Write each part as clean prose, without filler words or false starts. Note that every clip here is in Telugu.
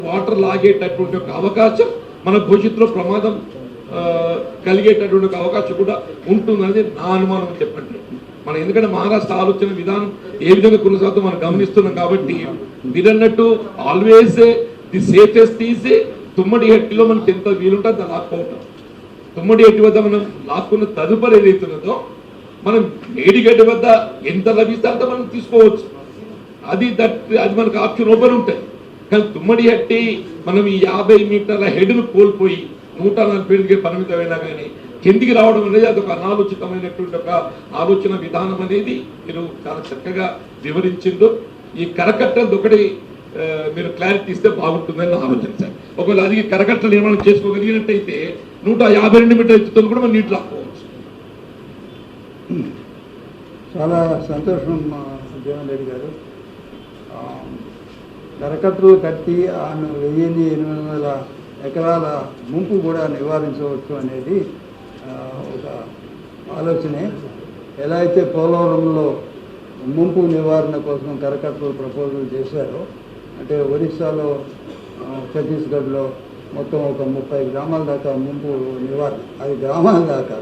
వాటర్ లాగేటటువంటి ఒక అవకాశం మన భవిష్యత్తులో ప్రమాదం కలిగేటటువంటి ఒక అవకాశం కూడా ఉంటుందనేది నా అనుమానం చెప్పండి. మనం ఎందుకంటే మహారాష్ట్ర ఆలోచన విధానం ఏ విధంగా కొనసాగుతూ మనం గమనిస్తున్నాం కాబట్టి మీరన్నట్టు ఆల్వేస్ ది సేఫెస్ట్ ఈజ్ తుమ్మడి హట్టిలో మనకి ఎంత వీలుంటే అంత లాక్కుంటాం. తుమ్మడి హట్టి వద్ద మనం లాక్కున్న తదుపరి ఏదైతున్నదో మనం మేడిగడ్డ వద్ద ఎంత లభిస్తే అంత మనం తీసుకోవచ్చు. అది మనకు ఆప్షన్ ఓపెన్ ఉంటాయి. కానీ తుమ్మడి హట్టి మనం ఈ 50 మీటర్ల హెడ్ను కోల్పోయి 140 పరిమితమైనా కానీ కిందికి రావడం అనేది అదొక అనాలోచితమైనటువంటి ఒక ఆలోచన విధానం అనేది మీరు చాలా చక్కగా వివరించిందో. ఈ కరకట్టది ఒకటి మీరు క్లారిటీ ఇస్తే బాగుంటుందని ఆలోచన సార్. ఒకవేళ అది కరకట్ట నిర్మాణం చేసుకోగలిగినట్టయితే 152 మీటర్ల ఎత్తుతో కూడా మనం నీటి లాక్కోవచ్చు. చాలా సంతోషం జీవన్ రెడ్డి గారు. కరకట్టలు కట్టి 1800 ఎకరాల ముంపు కూడా నివారించవచ్చు అనేది ఒక ఆలోచనే. ఎలా అయితే పోలవరంలో ముంపు నివారణ కోసం కరకట్టలు ప్రపోజల్ చేశారో, అంటే ఒరిస్సాలో ఛత్తీస్గఢ్లో మొత్తం ఒక 30 గ్రామాల దాకా ముంపు నివారణ. అది గ్రామాల దాకా.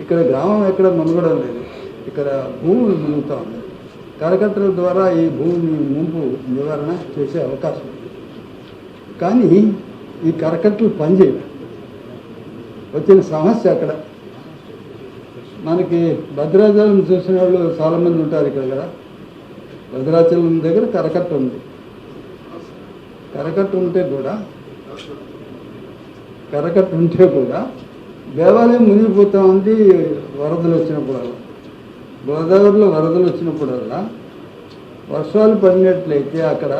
ఇక్కడ గ్రామం ఎక్కడ మునగడం లేదు, ఇక్కడ భూములు మునుగుతూ ఉన్నాయి. కరకట్టల ద్వారా ఈ భూమి ముంపు నివారణ చేసే అవకాశం ఉంది. కానీ ఈ కరకట్టలు పనిచేయవు. వచ్చిన సమస్య అక్కడ మనకి భద్రాచలం చూసిన వాళ్ళు చాలామంది ఉంటారు ఇక్కడ కదా. భద్రాచలం దగ్గర కరకట్ట ఉంది. కరకట్ట ఉంటే కూడా దేవాలయం మునిగిపోతూ ఉంది వరదలు వచ్చినప్పుడల్లా. గోదావరిలో వరదలు వచ్చినప్పుడల్లా వర్షాలు పడినట్లయితే అక్కడ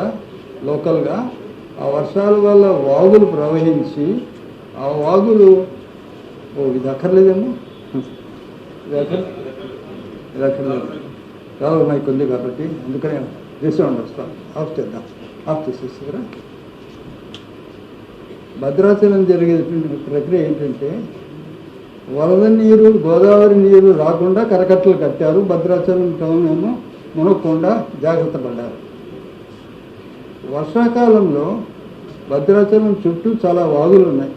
లోకల్గా ఆ వర్షాల వల్ల వాగులు ప్రవహించి ఆ వాగులు ఇది అక్కర్లేదేమో, ఇది అక్కర్లేదు చాలా మైక్ ఉంది కాబట్టి అందుకనే రీసౌండ్ వస్తాం. ఆఫ్ చేద్దాం, ఆఫ్ చేసేసారా. భద్రాచలం జరిగేటువంటి ప్రక్రియ ఏంటంటే వరద నీరు గోదావరి నీరు రాకుండా కరకట్టలు కట్టారు. భద్రాచలం టౌన్ ఏమో మునగకుండా జాగ్రత్త పడ్డారు. వర్షాకాలంలో భద్రాచలం చుట్టూ చాలా వాగులు ఉన్నాయి.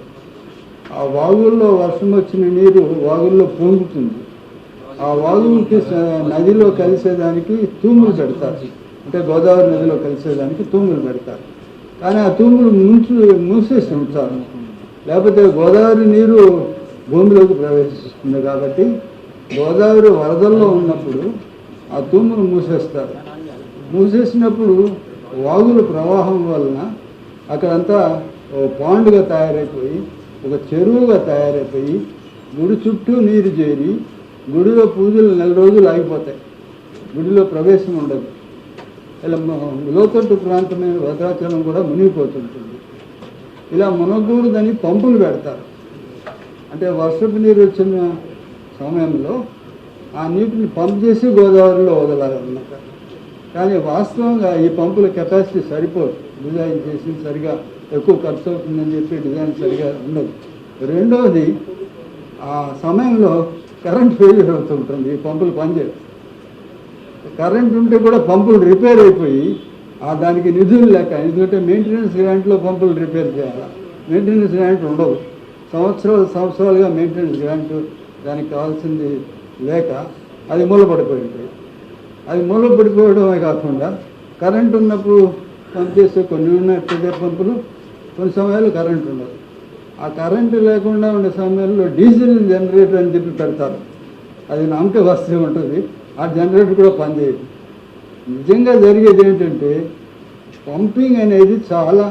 ఆ వాగుల్లో వర్షం వచ్చిన నీరు వాగుల్లో పొంగుతుంది. ఆ వాగులకి నదిలో కలిసేదానికి తూములు పెడతారు. అంటే గోదావరి నదిలో కలిసేదానికి తూములు పెడతారు. కానీ ఆ తూములు మూసేసి ఉంచారు. లేకపోతే గోదావరి నీరు భూమిలోకి ప్రవేశిస్తుంది. కాబట్టి గోదావరి వరదల్లో ఉన్నప్పుడు ఆ తూములు మూసేస్తారు. మూసేసినప్పుడు వాగుల ప్రవాహం వలన అక్కడంతా పాండుగా తయారైపోయి ఒక చెరువుగా తయారైపోయి గుడి చుట్టూ నీరు చేరి గుడిలో పూజలు 4 రోజులు ఆగిపోతాయి. గుడిలో ప్రవేశం ఉండదు. ఇలా లోతట్టు ప్రాంతమైన భద్రాచలం కూడా మునిగిపోతుంటుంది. ఇలా మునగకూడదని పంపులు పెడతారు. అంటే వర్షపు నీరు వచ్చిన సమయంలో ఆ నీటిని పంప్ చేసి గోదావరిలో వదలాలన్నమాట. కానీ వాస్తవంగా ఈ పంపుల కెపాసిటీ సరిపోదు. డిజైన్ చేసి సరిగా ఎక్కువ ఖర్చు అవుతుందని చెప్పి డిజైన్ సరిగా ఉండదు. రెండవది ఆ సమయంలో కరెంట్ ఫెయిల్యూర్ అవుతుంటుంది. ఈ పంపులు పనిచేయవు. కరెంట్ ఉంటే కూడా పంపులు రిపేర్ అయిపోయి దానికి నిధులు లేక, ఎందుకంటే మెయింటెనెన్స్ గ్రాంట్లో పంపులు రిపేర్ చేయాలి. మెయింటెనెన్స్ గ్రాంట్ ఉండవు. సంవత్సరాలుగా మెయింటెనెన్స్ గ్రాంట్ దానికి కావాల్సింది లేక అది మూలపడిపోయి ఉంటాయి. అది మూలపడిపోవడమే కాకుండా కరెంట్ ఉన్నప్పుడు పంప్ చేస్తే కొన్ని ఉన్నాయి పెద్ద పంపులు, కొన్ని సమయాల్లో కరెంట్ ఉండదు. ఆ కరెంటు లేకుండా ఉండే సమయంలో డీజిల్ జనరేటర్ అని చెప్పి పెడతారు. అది నమ్మక వస్తూ ఉంటుంది. ఆ జనరేటర్ కూడా పనిచేయదు. నిజంగా జరిగేది ఏంటంటే పంపింగ్ అనేది చాలా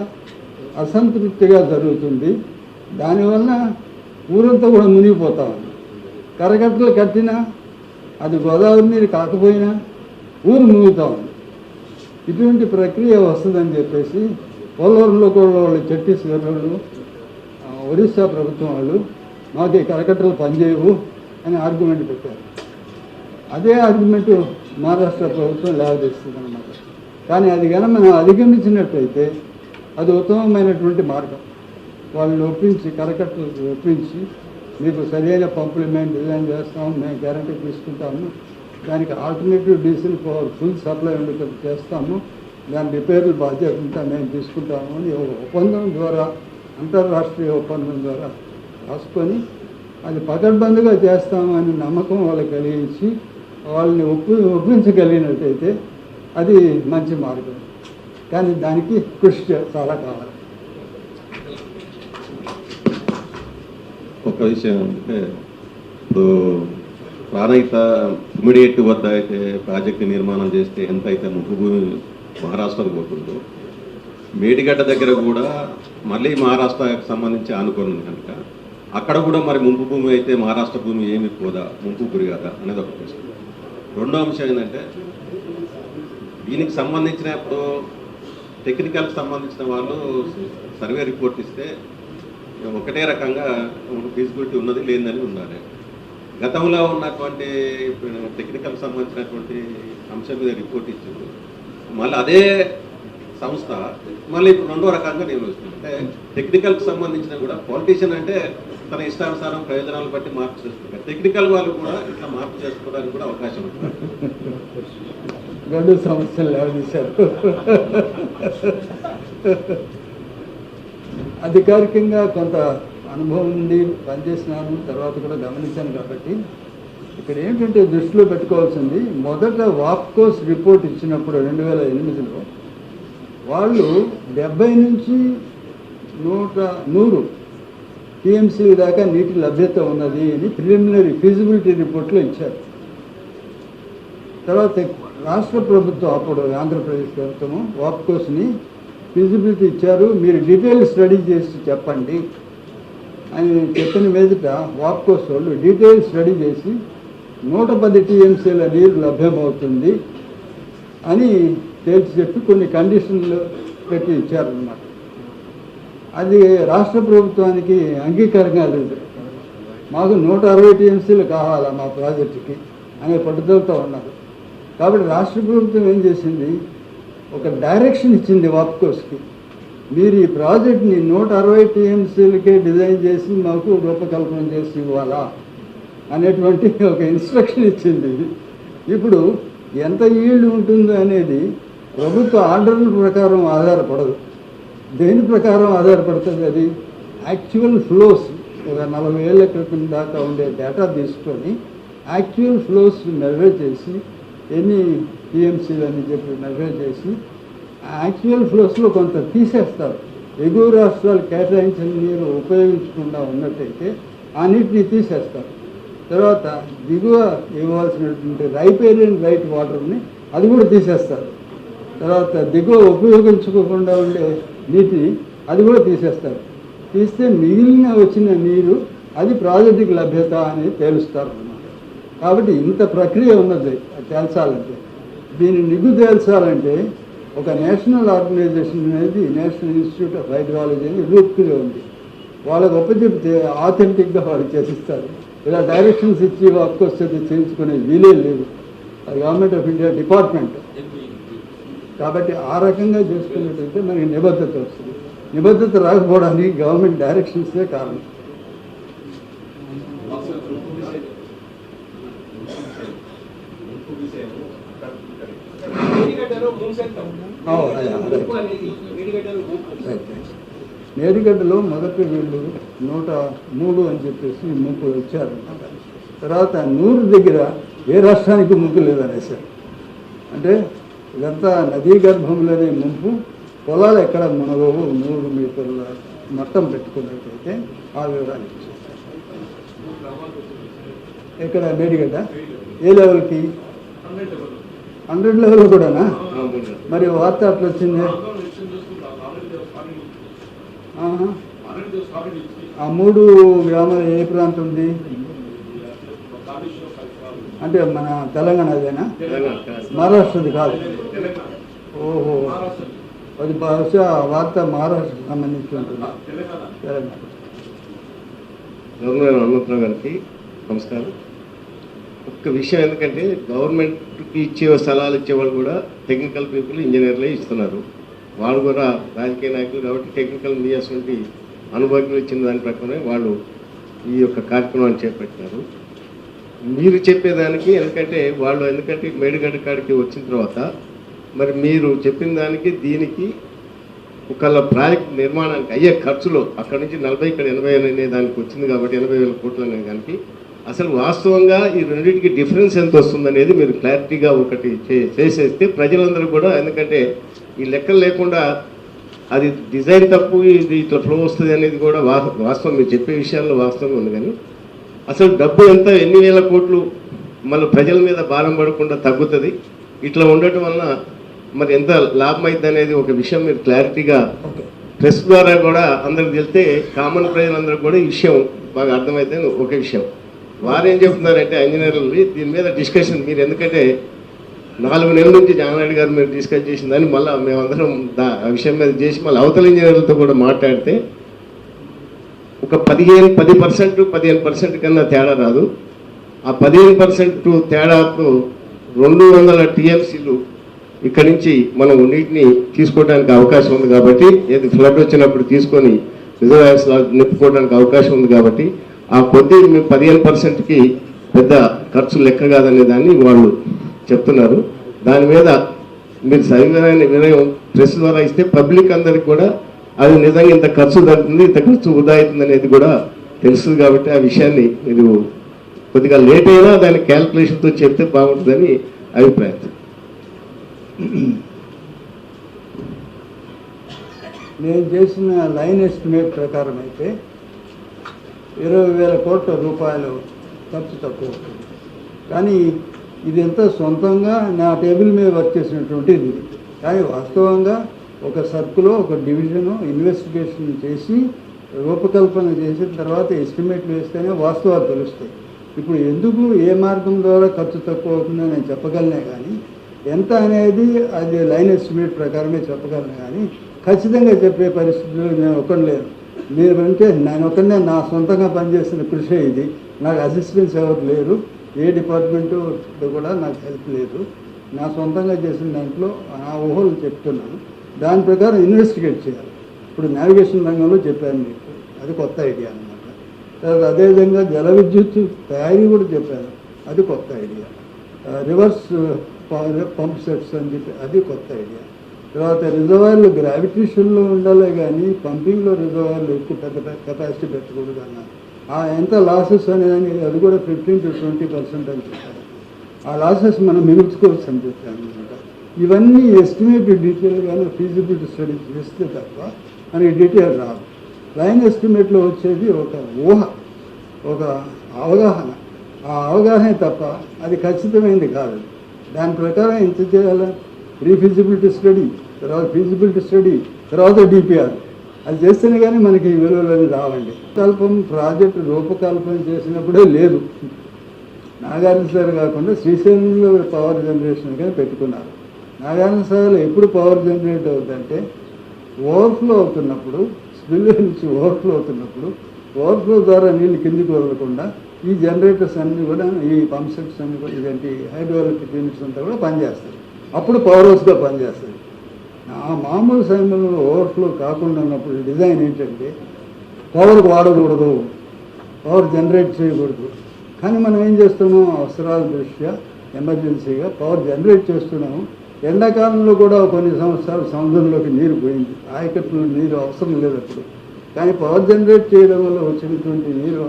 అసంతృప్తిగా జరుగుతుంది. దానివల్ల ఊరంతా కూడా మునిగిపోతా ఉంది. కరకట్టలు కట్టినా అది గోదావరి నీరు కాకపోయినా ఊరు మునుగుతూ ఉంది. ఇటువంటి ప్రక్రియ వస్తుందని చెప్పేసి పోలవరంలో కూడా వాళ్ళు ఛత్తీస్గఢ్ వాళ్ళు, ఒరిస్సా ప్రభుత్వం వాళ్ళు మాకు ఈ కరకట్టలు పనిచేయవు అని ఆర్గ్యుమెంట్ పెట్టారు. అదే ఆర్గ్యుమెంటు మహారాష్ట్ర ప్రభుత్వం లేవదీస్తుంది అన్నమాట. కానీ అది కనుక మనం అధిగమించినట్లయితే అది ఉత్తమమైనటువంటి మార్గం. వాళ్ళని ఒప్పించి కరకట్టలు ఒప్పించి మీకు సరైన పంపులు మేము డిజైన్ చేస్తాము, మేము గ్యారంటీ తీసుకుంటాము, దానికి ఆల్టర్నేటివ్ డీజిల్ ఫుల్ సప్లై ఉండేటట్టు చేస్తాము దాని రిపేర్లు బాధ్యత అంతా మేము తీసుకుంటాము అని ఒక ఒప్పందం ద్వారా, అంతర్రాష్ట్రీయ ఒప్పందం ద్వారా రాసుకొని అది పకడ్బందీగా చేస్తామని నమ్మకం వాళ్ళకి కలిగించి వాళ్ళని ఒప్పించగలిగినట్టయితే అది మంచి మార్గం. కానీ దానికి కృషి చాలా కావాలి. ఒక విషయం అంటే ఇప్పుడు ప్రాణహిత ఇమీడియట్ వద్ద అయితే ప్రాజెక్టు నిర్మాణం చేస్తే ఎంత అయితే ముప్పు భూమి మహారాష్ట్రకు పోతుందో, మేడిగడ్డ దగ్గర కూడా మళ్ళీ మహారాష్ట్రకు సంబంధించి ఆనుకొని ఉంది కనుక అక్కడ కూడా మరి ముంపు భూమి అయితే మహారాష్ట్ర భూమి ఏమి పోదా, ముంపు గురి కదా అనేది ఒక ప్రశ్న. రెండో అంశం ఏంటంటే దీనికి సంబంధించిన ఇప్పుడు టెక్నికల్కి సంబంధించిన వాళ్ళు సర్వే రిపోర్ట్ ఇస్తే ఒకటే రకంగా ఫీజిబిలిటీ ఉన్నది లేదని ఉండాలి. గతంలో ఉన్నటువంటి టెక్నికల్ సంబంధించినటువంటి అంశం మీద రిపోర్ట్ ఇచ్చింది, మళ్ళీ అదే సంస్థ మళ్ళీ ఇప్పుడు రెండో రకంగా నిర్వహిస్తుంది. అంటే టెక్నికల్కి సంబంధించిన కూడా పొలిటీషియన్ అంటే తన ఇష్టానుసారం ప్రయోజనాలు బట్టి మార్పు చేస్తున్నారు, టెక్నికల్ వాళ్ళు కూడా ఇట్లా మార్పు చేసుకోవడానికి కూడా అవకాశం ఉంటుంది. రెండు సమస్యలు లేవదీశారు. అధికారికంగా కొంత అనుభవం ఉండి పనిచేసినాను, తర్వాత కూడా గమనించాను. కాబట్టి ఇక్కడ ఏంటంటే దృష్టిలో పెట్టుకోవాల్సింది, మొదట వాప్కోస్ రిపోర్ట్ ఇచ్చినప్పుడు 2008లో వాళ్ళు 70 నుంచి 100 టీఎంసీ దాకా నీటి లభ్యత ఉన్నది అని ప్రిలిమినరీ ఫీజిబిలిటీ రిపోర్ట్లో ఇచ్చారు. తర్వాత రాష్ట్ర ప్రభుత్వం, అప్పుడు ఆంధ్రప్రదేశ్ ప్రభుత్వము వాప్కోస్ని ఫీజిబిలిటీ ఇచ్చారు, మీరు డీటెయిల్ స్టడీ చేసి చెప్పండి అని చెప్పిన మీదట వాప్కోస్ వాళ్ళు డీటెయిల్ స్టడీ చేసి 110 టీఎంసీల నీరు లభ్యమవుతుంది అని తేల్చి చెప్పి కొన్ని కండిషన్లు పెట్టి ఇచ్చారన్నమాట. అది రాష్ట్ర ప్రభుత్వానికి అంగీకారంగా లేదు. మాకు 160 టీఎంసీలు కావాలా మా ప్రాజెక్టుకి అనే పట్టుదలతో ఉన్నారు. కాబట్టి రాష్ట్ర ప్రభుత్వం ఏం చేసింది, ఒక డైరెక్షన్ ఇచ్చింది వాప్కోస్కి, మీరు ఈ ప్రాజెక్ట్ని 160 టీఎంసీలకే డిజైన్ చేసి మాకు రూపకల్పన చేసి ఇవ్వాలా అనేటువంటి ఒక ఇన్స్ట్రక్షన్ ఇచ్చింది. ఇప్పుడు ఎంత ఈల్డ్ ఉంటుందో అనేది ప్రభుత్వ ఆర్డర్ల ప్రకారం ఆధారపడదు. దేని ప్రకారం ఆధారపడుతుంది? అది యాక్చువల్ ఫ్లోస్, ఒక 40 ఏళ్ల క్రితం దాకా ఉండే డేటా తీసుకొని యాక్చువల్ ఫ్లోస్ మెజర్ చేసి ఎన్ని టీఎంసీలు అని చెప్పి మెజర్ చేసి యాక్చువల్ ఫ్లోస్లో కొంత తీసేస్తారు. ఎగువ రాష్ట్రాలు కేటాయించిన నీరు ఉపయోగించకుండా ఉన్నట్టయితే ఆ నీటిని తీసేస్తారు. తర్వాత దిగువ ఇవ్వాల్సినటువంటి రైపేరియన్ రైట్ వాటర్ని అది కూడా తీసేస్తారు. తర్వాత దిగువ ఉపయోగించుకోకుండా ఉండే నీటిని అది కూడా తీసేస్తారు. తీస్తే మిగిలిన వచ్చిన నీరు అది ప్రాజెక్టుకి లభ్యత అని తేలుస్తారు అన్నమాట. కాబట్టి ఇంత ప్రక్రియ ఉన్నది తేల్చాలంటే. దీన్ని నిగ్గు తేల్చాలంటే ఒక నేషనల్ ఆర్గనైజేషన్ అనేది నేషనల్ ఇన్స్టిట్యూట్ ఆఫ్ హైడ్రాలజీ అని రూపులో ఉంది. వాళ్ళకి ఒప్పచెప్తే ఆథెంటిక్గా వాళ్ళు చేసిస్తారు. ఇలా డైరెక్షన్స్ ఇచ్చి వాప్కోస్ చేయించుకునే వీలే లేదు. అది గవర్నమెంట్ ఆఫ్ ఇండియా డిపార్ట్మెంట్. కాబట్టి ఆ రకంగా చేసుకున్నట్టయితే మనకి నిబద్ధత వస్తుంది. నిబద్ధత రాకపోవడానికి గవర్నమెంట్ డైరెక్షన్సే కారణం. మేడిగడ్డలో మొదట వీళ్ళు 103 అని చెప్పేసి ముంపు వచ్చారు. తర్వాత 100 దగ్గర ఏ రాష్ట్రానికి ముంపు లేదనేసారు. అంటే ఇదంతా నదీ గర్భంలోనే ముంపు, పొలాలు ఎక్కడ మునగవు 100 మీటర్ల మట్టం పెట్టుకున్నట్టయితే ఆ వివరాలు ఇచ్చారు. ఇక్కడ మేడిగడ్డ ఏ లెవెల్కి? 100 లెవెల్ కూడానా? మరి వార్త అట్లా వచ్చింది. ఆ 3 గ్రామాలు ఏ ప్రాంతం ఉంది? అంటే మన తెలంగాణ అదేనా? మహారాష్ట్రది కాదు. ఓహో, అది బహుశా వార్త మహారాష్ట్రకు సంబంధించి ఉంటుంది. తెలంగాణ. హనుమంతరావు గారికి నమస్కారం. ఒక్క విషయం, ఎందుకంటే గవర్నమెంట్కి ఇచ్చే స్థలాలు ఇచ్చేవాళ్ళు కూడా టెక్నికల్ పీపుల్, ఇంజనీర్లే ఇస్తున్నారు. వాళ్ళు కూడా రాజకీయ నాయకులు కాబట్టి టెక్నికల్ మీడియాస్ నుండి అనుభవం ఇచ్చిన దాని ప్రకారమే వాళ్ళు ఈ యొక్క కార్యక్రమాన్ని చేపట్టినారు. మీరు చెప్పేదానికి ఎందుకంటే మేడిగడ్డ కాడికి వచ్చిన తర్వాత మరి మీరు చెప్పిన దానికి దీనికి ఒకళ్ళ ప్రాజెక్ట్ నిర్మాణానికి అయ్యే ఖర్చులో అక్కడ నుంచి 40 ఇక్కడ 80 అనే దానికి వచ్చింది కాబట్టి 80,000 కోట్లు అనే దానికి అసలు వాస్తవంగా ఈ రెండింటికి డిఫరెన్స్ ఎంత వస్తుందనేది మీరు క్లారిటీగా ఒకటి చేసేస్తే ప్రజలందరూ కూడా, ఎందుకంటే ఈ లెక్కలు లేకుండా అది డిజైన్ తప్పు ఇది ఇట్లా ఫ్లో వస్తుంది అనేది కూడా వాస్తవం, మీరు చెప్పే విషయాల్లో వాస్తవం ఉంది. కానీ అసలు డబ్బు ఎంత ఎన్ని వేల కోట్లు మళ్ళీ ప్రజల మీద భారం పడకుండా తగ్గుతుంది, ఇట్లా ఉండటం వలన మరి ఎంత లాభం అవుతుంది అనేది ఒక విషయం మీరు క్లారిటీగా ప్రెస్ ద్వారా కూడా అందరికి తెలిస్తే కామన్ ప్రజలందరూ కూడా ఈ విషయం బాగా అర్థమైతే ఒక విషయం. వారు ఏం చెప్తున్నారంటే ఇంజనీర్లు దీని మీద డిస్కషన్ మీరు, ఎందుకంటే 4 నెలల నుంచి జగన్రెడ్డి గారు మీరు డిస్కస్ చేసిందని మళ్ళీ మేమందరం ఆ విషయం మీద చేసి మళ్ళీ అవతల ఇంజనీర్లతో కూడా మాట్లాడితే ఒక 10% 15% కన్నా తేడా రాదు. ఆ 15% తేడాతో 200 టీఎంసీలు ఇక్కడి నుంచి మనం నీటిని తీసుకోవడానికి అవకాశం ఉంది కాబట్టి, ఏది ఫ్లడ్ వచ్చినప్పుడు తీసుకొని రిజర్వాయర్స్ నింపుకోవడానికి అవకాశం ఉంది కాబట్టి ఆ కొద్ది 15%కి పెద్ద ఖర్చు లెక్క కాదనే దాన్ని వాళ్ళు చెప్తున్నారు. దాని మీద మీరు సరిగ్గా వినయం ప్రెస్ ద్వారా ఇస్తే పబ్లిక్ అందరికి కూడా అది నిజంగా ఇంత ఖర్చు తగ్గుతుంది, ఇంత ఖర్చు వృధా అవుతుంది అనేది కూడా తెలుస్తుంది. కాబట్టి ఆ విషయాన్ని మీరు కొద్దిగా లేట్ అయినా దాని క్యాల్కులేషన్తో చెప్తే బాగుంటుందని అభిప్రాయం. నేను చేసిన లైన్ ఎస్టిమేట్ ప్రకారం అయితే 20,000 కోట్ల రూపాయలు ఖర్చు తక్కువ అవుతుంది. కానీ ఇది ఎంత సొంతంగా నా టేబుల్ మీద వర్క్ చేసినటువంటి ఇది. కానీ వాస్తవంగా ఒక సర్కులో ఒక డివిజను ఇన్వెస్టిగేషన్ చేసి రూపకల్పన చేసిన తర్వాత ఎస్టిమేట్లు వేస్తేనే వాస్తవాలు తెలుస్తాయి. ఇప్పుడు ఎందుకు ఏ మార్గం ద్వారా ఖర్చు తక్కువ అవుతుందో నేను చెప్పగలనే కానీ ఎంత అనేది అది లైన్ ఎస్టిమేట్ ప్రకారమే చెప్పగలను. కానీ ఖచ్చితంగా చెప్పే పరిస్థితుల్లో నేను ఒకటి లేను. మీరంటే నేను ఒకనే నా సొంతంగా పనిచేసిన కృషి ఇది. నాకు అసిస్టెంట్స్ ఎవరు లేరు, ఏ డిపార్ట్మెంటు కూడా నాకు హెల్ప్ లేదు. నా సొంతంగా చేసిన దాంట్లో నా ఊహలు చెప్తున్నాను. దాని ప్రకారం ఇన్వెస్టిగేట్ చేయాలి. ఇప్పుడు నావిగేషన్ రంగంలో చెప్పాను మీకు, అది కొత్త ఐడియా అనమాట. తర్వాత అదేవిధంగా జల విద్యుత్ తయారీ కూడా చెప్పాను, అది కొత్త ఐడియా. రివర్స్ పంప్ సెట్స్ అని చెప్పి అది కొత్త ఐడియా. తర్వాత రిజర్వాయర్లు గ్రావిటేషన్లో ఉండాలి కానీ పంపింగ్లో రిజర్వాయర్లు ఎక్కువ పెద్ద కెపాసిటీ పెట్టకూడదు అన్నారు. ఎంత లాసెస్ అనేది అది కూడా 15 to 20% అని చెప్పారు. ఆ లాసెస్ మనం మిగుల్చుకోవచ్చు అని చెప్పాను అనమాట. ఇవన్నీ ఎస్టిమేట్ డీటెయిల్ కానీ ఫీజిబిలిటీ స్టడీస్ చేస్తే తప్ప మనకి డీటెయిల్ రాదు. లైన్ ఎస్టిమేట్లో వచ్చేది ఒక ఊహ, ఒక అవగాహన. ఆ అవగాహన తప్ప అది ఖచ్చితమైనది కాదు. దాని ప్రకారం ఎంత చేయాలి? ప్రీ ఫీజిబిలిటీ స్టడీ, తర్వాత ఫీజిబిలిటీ స్టడీ, తర్వాత డిపిఆర్. అది చేస్తేనే కానీ మనకి విలువలు రావండి. ప్రాజెక్టు రూపకల్పన చేసినప్పుడే లేదు. నాగార్జున సార్ కాకుండా శ్రీశైలంలో పవర్ జనరేషన్ కానీ పెట్టుకున్నారు. నాగార్జున సార్లో ఎప్పుడు పవర్ జనరేట్ అవుతుందంటే ఓవర్ఫ్లో అవుతున్నప్పుడు, స్పిల్ నుంచి ఓవర్ఫ్లో అవుతున్నప్పుడు, ఓవర్ఫ్లో ద్వారా నీళ్ళు కిందికి వదలకుండా ఈ జనరేటర్స్ అన్నీ కూడా, ఈ పంప్ సెట్స్ అన్నీ కూడా, ఇలాంటి హైడ్రోఎలక్ట్రిక్ యూనిట్స్ అంతా కూడా పనిచేస్తాయి. అప్పుడు పవర్ హౌస్గా పనిచేస్తుంది. ఆ మామూలు సమయంలో ఓవర్ఫ్లో కాకుండా ఉన్నప్పుడు డిజైన్ ఏంటంటే పవర్ వాడకూడదు, పవర్ జనరేట్ చేయకూడదు. కానీ మనం ఏం చేస్తున్నాం? అవసరాల దృష్ట్యా ఎమర్జెన్సీగా పవర్ జనరేట్ చేస్తున్నాము. ఎండాకాలంలో కూడా కొన్ని సంవత్సరాలు సముద్రంలోకి నీరు పోయింది, ఆయకట్టులో నీరు అవసరం లేదు అప్పుడు. కానీ పవర్ జనరేట్ చేయడం వల్ల వచ్చినటువంటి నీరు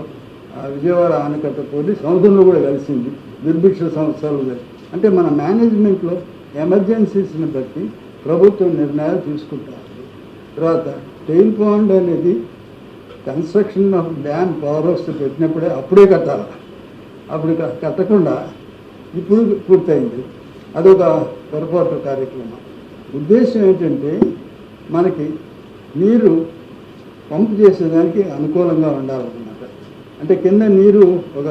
విజయవాడ ఆనకట్ట పోటీ సముద్రంలో కూడా కలిసింది దుర్భిక్ష సంవత్సరాలు. అంటే మన మేనేజ్మెంట్లో ఎమర్జెన్సీస్ని బట్టి ప్రభుత్వం నిర్ణయాలు తీసుకుంటారు. తర్వాత టెయిల్ పాండ్ అనేది construction of dam power house పెట్టినప్పుడే అప్పుడే కట్టాలి. అప్పుడు కట్టకుండా ఇప్పుడు పూర్తయింది. అదొక పొరపాటు కార్యక్రమం. ఉద్దేశం ఏంటంటే మనకి నీరు పంప్ చేసేదానికి అనుకూలంగా ఉండాలన్నమాట. అంటే కింద నీరు ఒక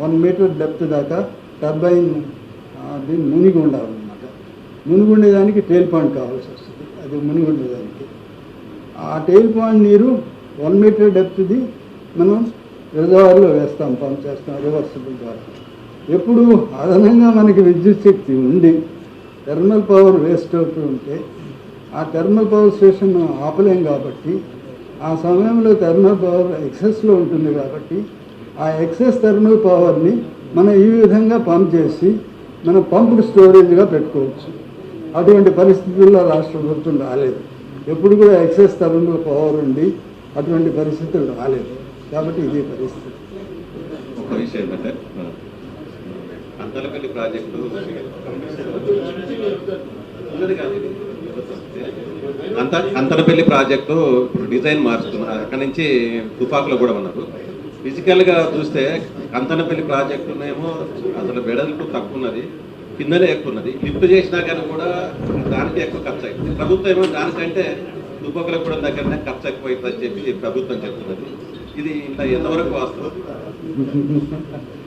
1 మీటర్ డెప్త్ దాకా టర్బైన్ దీన్ని మునిగి ఉండాలన్నమాట. మునిగి ఉండేదానికి టెయిల్ పాండ్ కావాల్సి వస్తుంది. అది మునిగి ఉండేదానికి ఆ టెయిల్ పాండ్ నీరు 1 మీటర్ డెప్త్ది మనం రిజర్వాయర్లో వేస్తాం, పంప్ చేస్తాం రివర్సిబుల్ ద్వారా. ఎప్పుడు అదనంగా మనకి విద్యుత్ శక్తి ఉండి థర్మల్ పవర్ వేస్ట్ అవుతూ ఉంటే ఆ థర్మల్ పవర్ స్టేషన్ మనం ఆపలేం కాబట్టి ఆ సమయంలో థర్మల్ పవర్ ఎక్సెస్లో ఉంటుంది కాబట్టి ఆ ఎక్సెస్ థర్మల్ పవర్ని మనం ఈ విధంగా పంప్ చేసి మనం పంప్డ్ స్టోరేజ్గా పెట్టుకోవచ్చు. అటువంటి పరిస్థితుల్లో రాష్ట్ర ప్రభుత్వం రాలేదు. ఎప్పుడు కూడా ఎక్సెస్ తరంలో పవర్ ఉండి అటువంటి పరిస్థితులు రాలేదు. కాబట్టి ఇది పరిస్థితి. ఒక విషయం ఏంటంటే అంతలపల్లి ప్రాజెక్టు అంతనపల్లి ప్రాజెక్టు ఇప్పుడు డిజైన్ మారుస్తున్నారు. అక్కడి నుంచి తుపాకులో కూడా ఉన్నారు. ఫిజికల్గా చూస్తే అంతనపల్లి ప్రాజెక్టునేమో అసలు వెడల్పు తక్కువ ఉన్నది, కిందనే ఎక్కువ ఉన్నది. లిఫ్ట్ చేసినా కానీ కూడా దానికి ఎక్కువ ఖర్చు అవుతుంది. ప్రభుత్వం ఏమో దానికంటే తుపాకులకు కూడా దగ్గరనే ఖర్చు ఎక్కువ అవుతుందని చెప్పి ప్రభుత్వం చెప్తున్నది. ఇది ఇంత ఎంతవరకు వాస్తవం?